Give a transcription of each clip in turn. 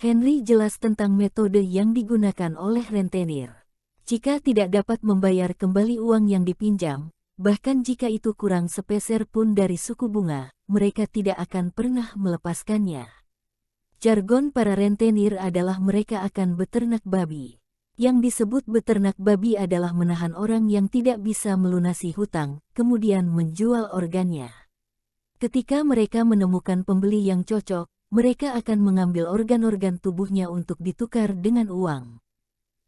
Henry jelas tentang metode yang digunakan oleh rentenir. Jika tidak dapat membayar kembali uang yang dipinjam, bahkan jika itu kurang sepeser pun dari suku bunga, mereka tidak akan pernah melepaskannya. Jargon para rentenir adalah mereka akan beternak babi. Yang disebut beternak babi adalah menahan orang yang tidak bisa melunasi hutang, kemudian menjual organnya. Ketika mereka menemukan pembeli yang cocok, mereka akan mengambil organ-organ tubuhnya untuk ditukar dengan uang.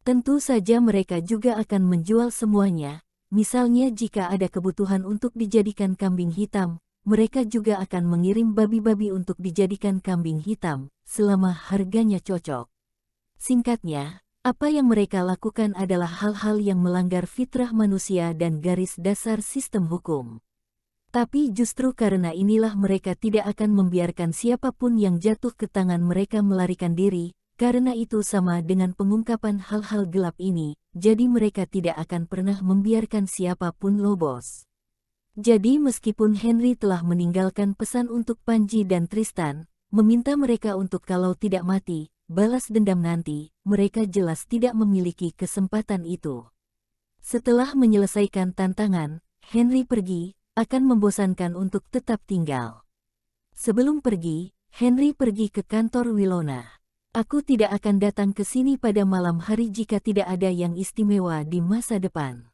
Tentu saja mereka juga akan menjual semuanya, misalnya jika ada kebutuhan untuk dijadikan kambing hitam, mereka juga akan mengirim babi-babi untuk dijadikan kambing hitam, selama harganya cocok. Singkatnya, apa yang mereka lakukan adalah hal-hal yang melanggar fitrah manusia dan garis dasar sistem hukum. Tapi justru karena inilah mereka tidak akan membiarkan siapapun yang jatuh ke tangan mereka melarikan diri. Karena itu sama dengan pengungkapan hal-hal gelap ini, jadi mereka tidak akan pernah membiarkan siapapun lolos. Jadi meskipun Henry telah meninggalkan pesan untuk Panji dan Tristan, meminta mereka untuk kalau tidak mati, balas dendam nanti, mereka jelas tidak memiliki kesempatan itu. Setelah menyelesaikan tantangan, Henry pergi, akan membosankan untuk tetap tinggal. Sebelum pergi, Henry pergi ke kantor Winona. Aku tidak akan datang ke sini pada malam hari jika tidak ada yang istimewa di masa depan.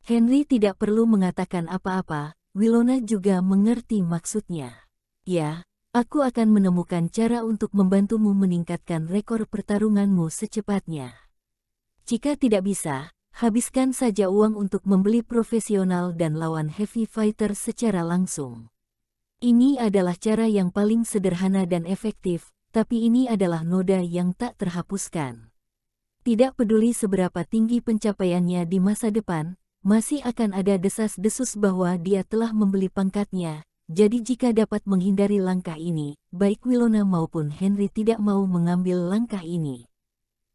Henry tidak perlu mengatakan apa-apa, Winona juga mengerti maksudnya. Ya, aku akan menemukan cara untuk membantumu meningkatkan rekor pertarunganmu secepatnya. Jika tidak bisa, habiskan saja uang untuk membeli profesional dan lawan heavy fighter secara langsung. Ini adalah cara yang paling sederhana dan efektif. Tapi ini adalah noda yang tak terhapuskan. Tidak peduli seberapa tinggi pencapaiannya di masa depan, masih akan ada desas-desus bahwa dia telah membeli pangkatnya. Jadi jika dapat menghindari langkah ini, baik Winona maupun Henry tidak mau mengambil langkah ini.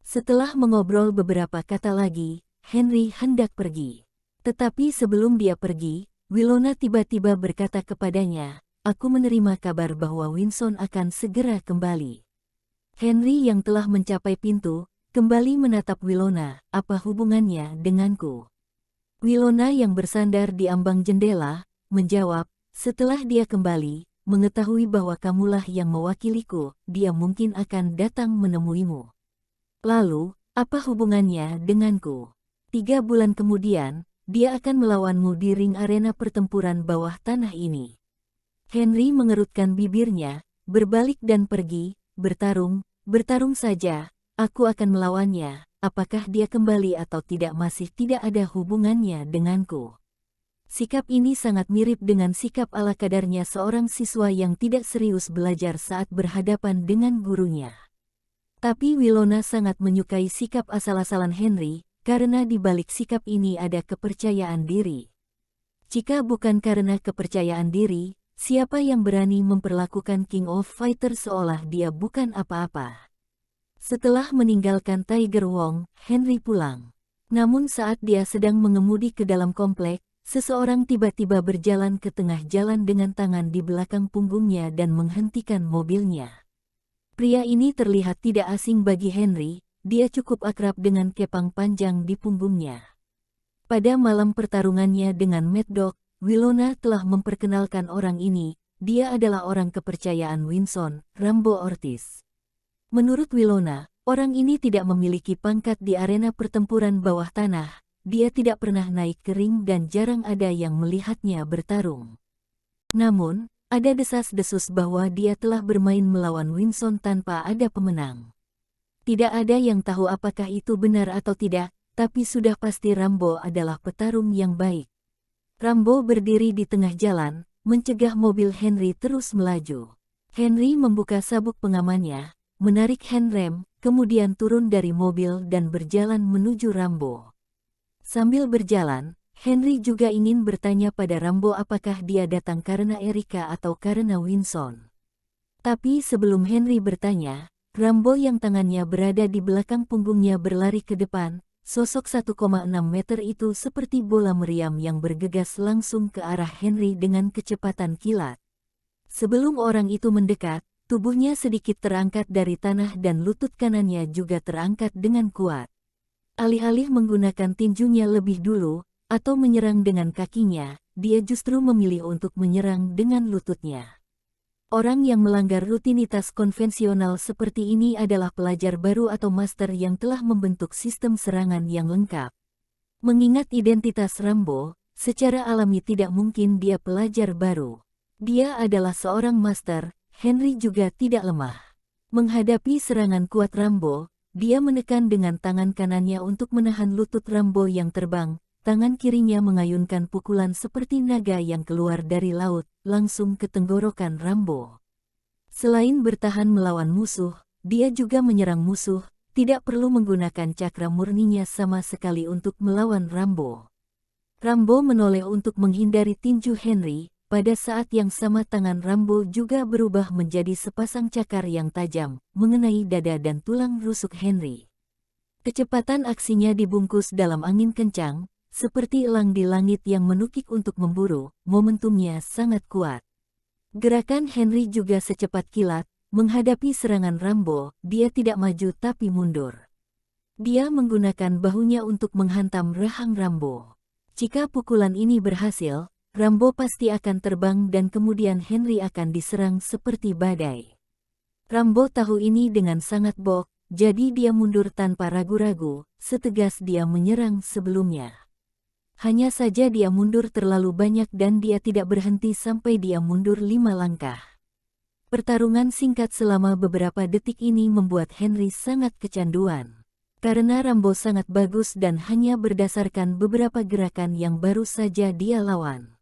Setelah mengobrol beberapa kata lagi, Henry hendak pergi. Tetapi sebelum dia pergi, Winona tiba-tiba berkata kepadanya, "Aku menerima kabar bahwa Winson akan segera kembali." Henry yang telah mencapai pintu, kembali menatap Winona, "Apa hubungannya denganku?" Winona yang bersandar di ambang jendela, menjawab, "Setelah dia kembali, mengetahui bahwa kamulah yang mewakiliku, dia mungkin akan datang menemuimu." "Lalu, apa hubungannya denganku?" 3 bulan kemudian, dia akan melawanmu di ring arena pertempuran bawah tanah ini. Henry mengerutkan bibirnya, berbalik dan pergi, bertarung saja, aku akan melawannya, apakah dia kembali atau tidak masih tidak ada hubungannya denganku. Sikap ini sangat mirip dengan sikap ala kadarnya seorang siswa yang tidak serius belajar saat berhadapan dengan gurunya. Tapi Winona sangat menyukai sikap asal-asalan Henry, karena di balik sikap ini ada kepercayaan diri. Jika bukan karena kepercayaan diri, siapa yang berani memperlakukan King of Fighters seolah dia bukan apa-apa? Setelah meninggalkan Tiger Wong, Henry pulang. Namun saat dia sedang mengemudi ke dalam komplek, seseorang tiba-tiba berjalan ke tengah jalan dengan tangan di belakang punggungnya dan menghentikan mobilnya. Pria ini terlihat tidak asing bagi Henry, dia cukup akrab dengan kepang panjang di punggungnya. Pada malam pertarungannya dengan Mad Dog, Winona telah memperkenalkan orang ini, dia adalah orang kepercayaan Winson, Rambo Ortiz. Menurut Winona, orang ini tidak memiliki pangkat di arena pertempuran bawah tanah, dia tidak pernah naik ke ring dan jarang ada yang melihatnya bertarung. Namun, ada desas-desus bahwa dia telah bermain melawan Winson tanpa ada pemenang. Tidak ada yang tahu apakah itu benar atau tidak, tapi sudah pasti Rambo adalah petarung yang baik. Rambo berdiri di tengah jalan, mencegah mobil Henry terus melaju. Henry membuka sabuk pengamannya, menarik handrem, kemudian turun dari mobil dan berjalan menuju Rambo. Sambil berjalan, Henry juga ingin bertanya pada Rambo apakah dia datang karena Erika atau karena Winson. Tapi sebelum Henry bertanya, Rambo yang tangannya berada di belakang punggungnya berlari ke depan. Sosok 1,6 meter itu seperti bola meriam yang bergegas langsung ke arah Henry dengan kecepatan kilat. Sebelum orang itu mendekat, Tubuhnya sedikit terangkat dari tanah dan lutut kanannya juga terangkat dengan kuat. Alih-alih menggunakan tinjunya lebih dulu, atau menyerang dengan kakinya, dia justru memilih untuk menyerang dengan lututnya. Orang yang melanggar rutinitas konvensional seperti ini adalah pelajar baru atau master yang telah membentuk sistem serangan yang lengkap. Mengingat identitas Rambo, secara alami tidak mungkin dia pelajar baru. Dia adalah seorang master, Henry juga tidak lemah. Menghadapi serangan kuat Rambo, dia menekan dengan tangan kanannya untuk menahan lutut Rambo yang terbang. Tangan kirinya mengayunkan pukulan seperti naga yang keluar dari laut, langsung ke tenggorokan Rambo. Selain bertahan melawan musuh, dia juga menyerang musuh, tidak perlu menggunakan cakra murninya sama sekali untuk melawan Rambo. Rambo menoleh untuk menghindari tinju Henry, pada saat yang sama tangan Rambo juga berubah menjadi sepasang cakar yang tajam, mengenai dada dan tulang rusuk Henry. Kecepatan aksinya dibungkus dalam angin kencang, seperti elang di langit yang menukik untuk memburu, momentumnya sangat kuat. Gerakan Henry juga secepat kilat, menghadapi serangan Rambo, dia tidak maju tapi mundur. Dia menggunakan bahunya untuk menghantam rahang Rambo. Jika pukulan ini berhasil, Rambo pasti akan terbang dan kemudian Henry akan diserang seperti badai. Rambo tahu ini dengan sangat bok, jadi dia mundur tanpa ragu-ragu, setegas dia menyerang sebelumnya. Hanya saja dia mundur terlalu banyak dan dia tidak berhenti sampai dia mundur 5 langkah. Pertarungan singkat selama beberapa detik ini membuat Henry sangat kecanduan. Karena Rambo sangat bagus dan hanya berdasarkan beberapa gerakan yang baru saja dia lawan.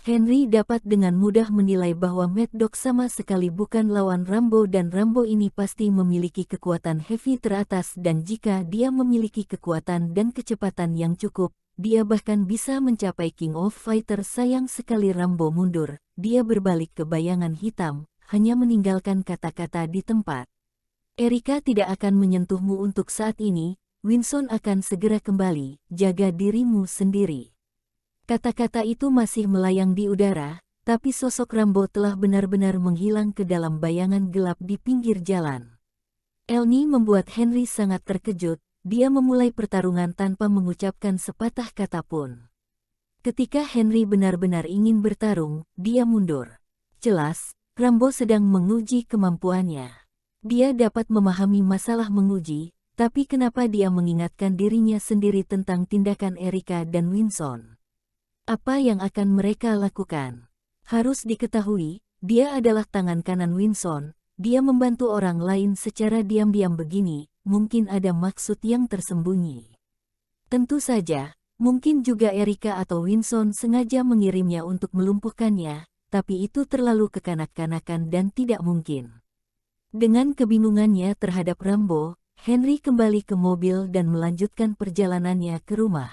Henry dapat dengan mudah menilai bahwa Mad Dog sama sekali bukan lawan Rambo dan Rambo ini pasti memiliki kekuatan heavy teratas dan jika dia memiliki kekuatan dan kecepatan yang cukup, dia bahkan bisa mencapai King of Fighter. Sayang sekali Rambo mundur, dia berbalik ke bayangan hitam, hanya meninggalkan kata-kata di tempat. Erika tidak akan menyentuhmu untuk saat ini, Winston akan segera kembali, jaga dirimu sendiri. Kata-kata itu masih melayang di udara, tapi sosok Rambo telah benar-benar menghilang ke dalam bayangan gelap di pinggir jalan. Elni membuat Henry sangat terkejut. Dia memulai pertarungan tanpa mengucapkan sepatah kata pun. Ketika Henry benar-benar ingin bertarung, dia mundur. Jelas, Rambo sedang menguji kemampuannya. Dia dapat memahami masalah menguji, tapi kenapa dia mengingatkan dirinya sendiri tentang tindakan Erika dan Winston? Apa yang akan mereka lakukan? Harus diketahui, dia adalah tangan kanan Winston. Dia membantu orang lain secara diam-diam begini. Mungkin ada maksud yang tersembunyi. Tentu saja, mungkin juga Erika atau Winston sengaja mengirimnya untuk melumpuhkannya, tapi itu terlalu kekanak-kanakan dan tidak mungkin. Dengan kebingungannya terhadap Rambo, Henry kembali ke mobil dan melanjutkan perjalanannya ke rumah.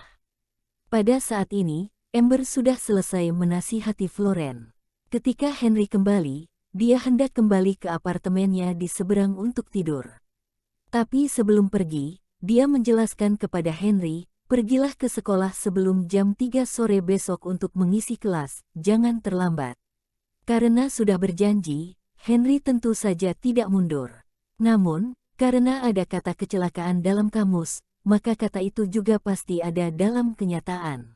Pada saat ini, Amber sudah selesai menasihati Florence. Ketika Henry kembali, dia hendak kembali ke apartemennya di seberang untuk tidur. Tapi sebelum pergi, dia menjelaskan kepada Henry, pergilah ke sekolah sebelum jam 3 sore besok untuk mengisi kelas, jangan terlambat. Karena sudah berjanji, Henry tentu saja tidak mundur. Namun, karena ada kata kecelakaan dalam kamus, maka kata itu juga pasti ada dalam kenyataan.